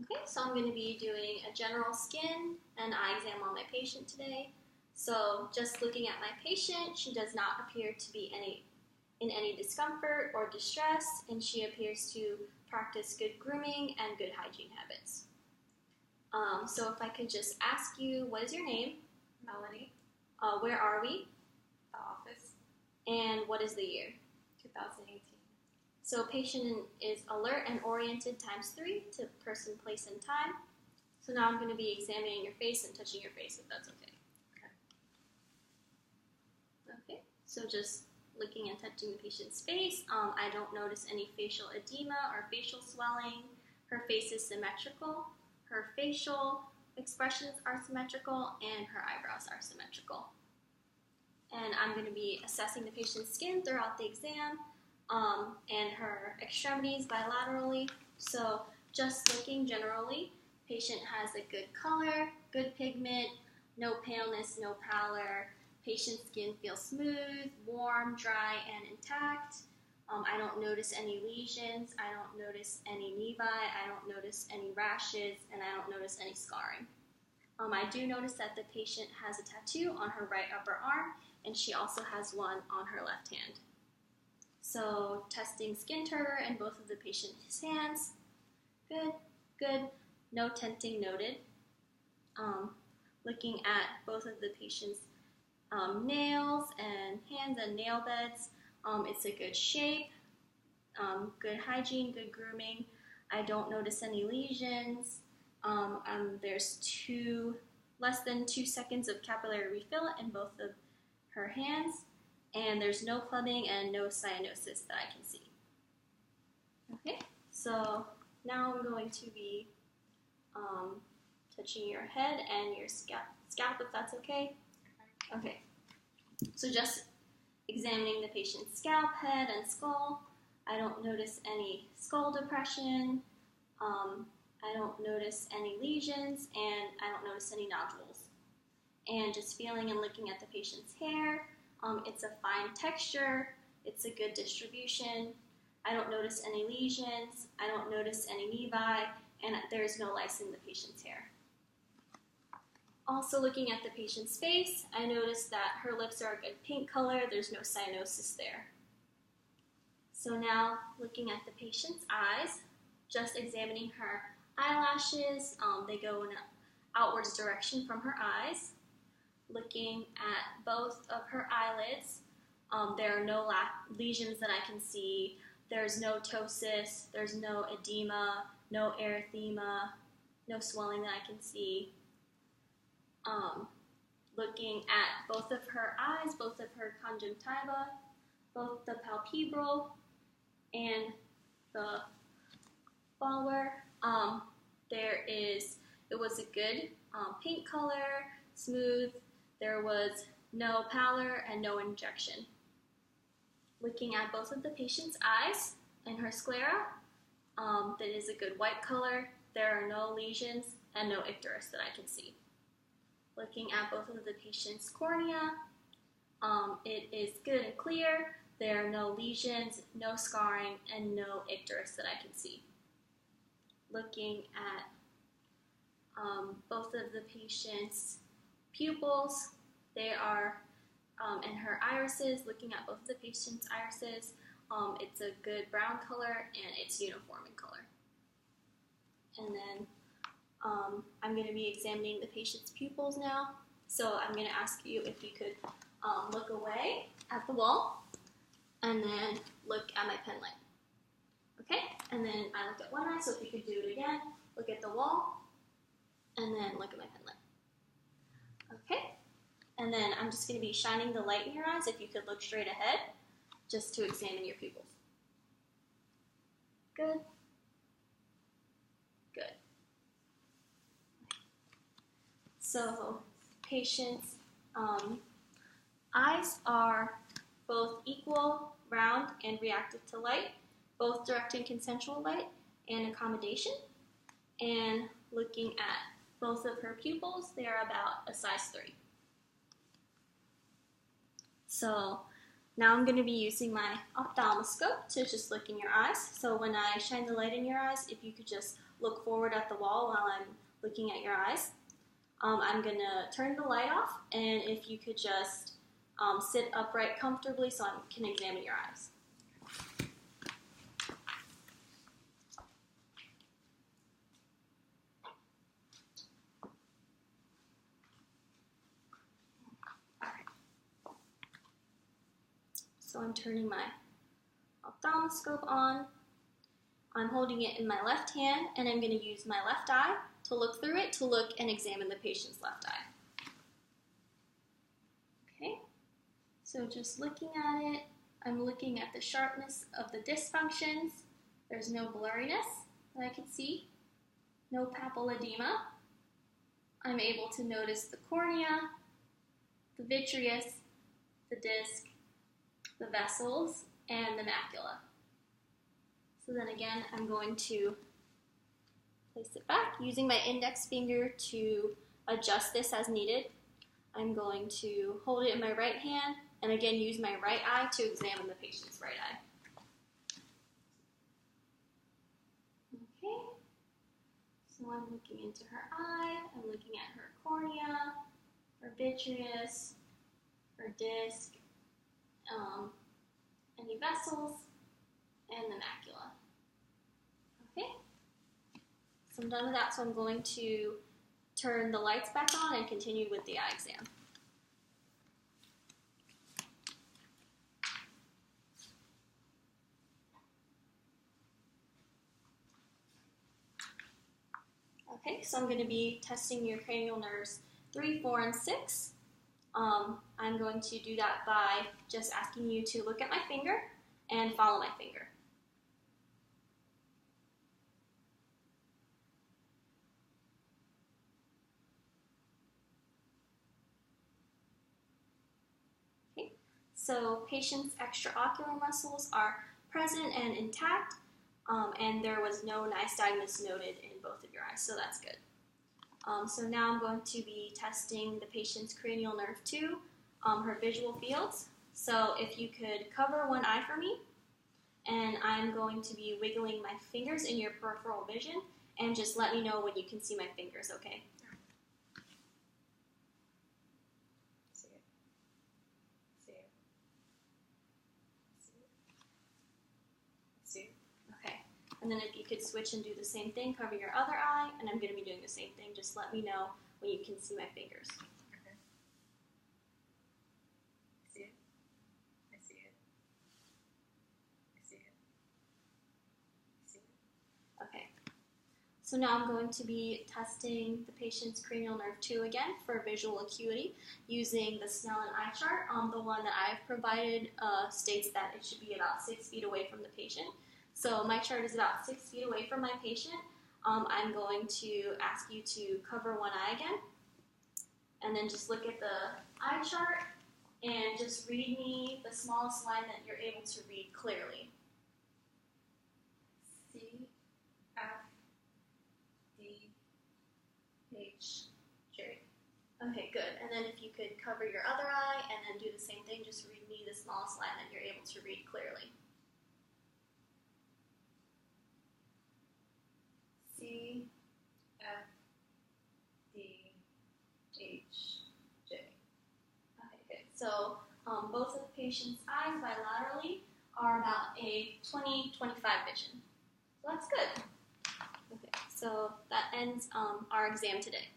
Okay, so I'm going to be doing a general skin and eye exam on my patient today. So just looking at my patient, she does not appear to be in any discomfort or distress, and she appears to practice good grooming and good hygiene habits. So if I could just ask you, what is your name? Melanie, Where are we? the office, And what is the year? 2018. So patient is alert and oriented ×3 to person, place, and time. So now I'm going to be examining your face and touching your face, if that's okay. Okay, so just looking and touching the patient's face, I don't notice any facial edema or facial swelling. Her face is symmetrical. Her facial expressions are symmetrical, and her eyebrows are symmetrical. And I'm going to be assessing the patient's skin throughout the exam, and her extremities bilaterally. So just looking generally, patient has a good color, good pigment, no paleness, no pallor. Patient's skin feels smooth, warm, dry, and intact. I don't notice any lesions, I don't notice any nevi, I don't notice any rashes, and I don't notice any scarring. I do notice that the patient has a tattoo on her right upper arm, and she also has one on her left hand. So testing skin turgor in both of the patient's hands. Good, good. No tenting noted. Looking at both of the patient's nails and hands and nail beds. It's a good shape, good hygiene, good grooming. I don't notice any lesions. There's less than 2 seconds of capillary refill in both of her hands, and there's no clubbing and no cyanosis that I can see. Okay, so now I'm going to be touching your head and your scalp, if that's okay. Okay, so just examining the patient's scalp, head, and skull. I don't notice any skull depression. I don't notice any lesions, and I don't notice any nodules. And just feeling and looking at the patient's hair, it's a fine texture, it's a good distribution. I don't notice any lesions, I don't notice any nevi, and there's no lice in the patient's hair. Also looking at the patient's face, I noticed that her lips are a good pink color, there's no cyanosis there. So now looking at the patient's eyes, just examining her eyelashes, they go in an outwards direction from her eyes. Looking at both of her eyelids, there are no lesions that I can see, there's no ptosis, there's no edema, no erythema, no swelling that I can see. Looking at both of her eyes, both of her conjunctiva, both the palpebral and the bulbar, it was a good pink color, smooth, there was no pallor and no injection. Looking at both of the patient's eyes and her sclera, that is a good white color, there are no lesions and no icterus that I can see. Looking at both of the patient's cornea, it is good and clear. There are no lesions, no scarring, and no icterus that I can see. Looking at both of the patient's pupils, they are, and her irises, looking at both of the patient's irises, it's a good brown color and it's uniform in color. And then I'm going to be examining the patient's pupils now. So I'm going to ask you if you could look away at the wall and then look at my pen light. Okay? And then I looked at one eye, so if you could do it again, look at the wall and then look at my pen light. Okay? And then I'm just going to be shining the light in your eyes if you could look straight ahead just to examine your pupils. Good. Good. So patient's eyes are both equal, round, and reactive to light, both direct and consensual light and accommodation. And looking at both of her pupils, they are about a size 3. So Now I'm going to be using my ophthalmoscope to just look in your eyes. So when I shine the light in your eyes, if you could just look forward at the wall while I'm looking at your eyes. I'm going to turn the light off, and if you could just sit upright comfortably so I can examine your eyes. So I'm turning my ophthalmoscope on. I'm holding it in my left hand, and I'm going to use my left eye to look through it to look and examine the patient's left eye. Okay, so just looking at it, I'm looking at the sharpness of the dysfunctions. There's no blurriness that I can see, no papilledema. I'm able to notice the cornea, the vitreous, the disc, the vessels, and the macula. So then again, I'm going to place it back using my index finger to adjust this as needed. I'm going to hold it in my right hand and again use my right eye to examine the patient's right eye. Okay, so I'm looking into her eye, I'm looking at her cornea, her vitreous, her disc, any vessels, and the macula. Okay, so I'm done with that, so I'm going to turn the lights back on and continue with the eye exam. Okay, so I'm going to be testing your cranial nerves 3, 4, and 6. I'm going to do that by just asking you to look at my finger and follow my finger. Okay, so patient's extraocular muscles are present and intact, and there was no nystagmus noted in both of your eyes, so that's good. So now I'm going to be testing the patient's cranial nerve 2, her visual fields. So if you could cover one eye for me, and I'm going to be wiggling my fingers in your peripheral vision, and just let me know when you can see my fingers, okay? See it. See it. See it. See it. Okay. And then if you could switch and do the same thing, cover your other eye, and I'm going to be doing the same thing. Just let me know when you can see my fingers. Okay. See it. I see it. I see it. I see it. Okay. So now I'm going to be testing the patient's cranial nerve 2 again for visual acuity using the Snellen eye chart. The one that I've provided states that it should be about 6 feet away from the patient. So my chart is about 6 feet away from my patient. I'm going to ask you to cover one eye again, and then just look at the eye chart and just read me the smallest line that you're able to read clearly. C, F, D, H, J. Okay, good. And then if you could cover your other eye and then do the same thing, just read me the smallest line that you're able to read clearly. C, F, D, H, J. Okay, good. So both of the patient's eyes bilaterally are about a 20-25 vision. So that's good. Okay, so that ends our exam today.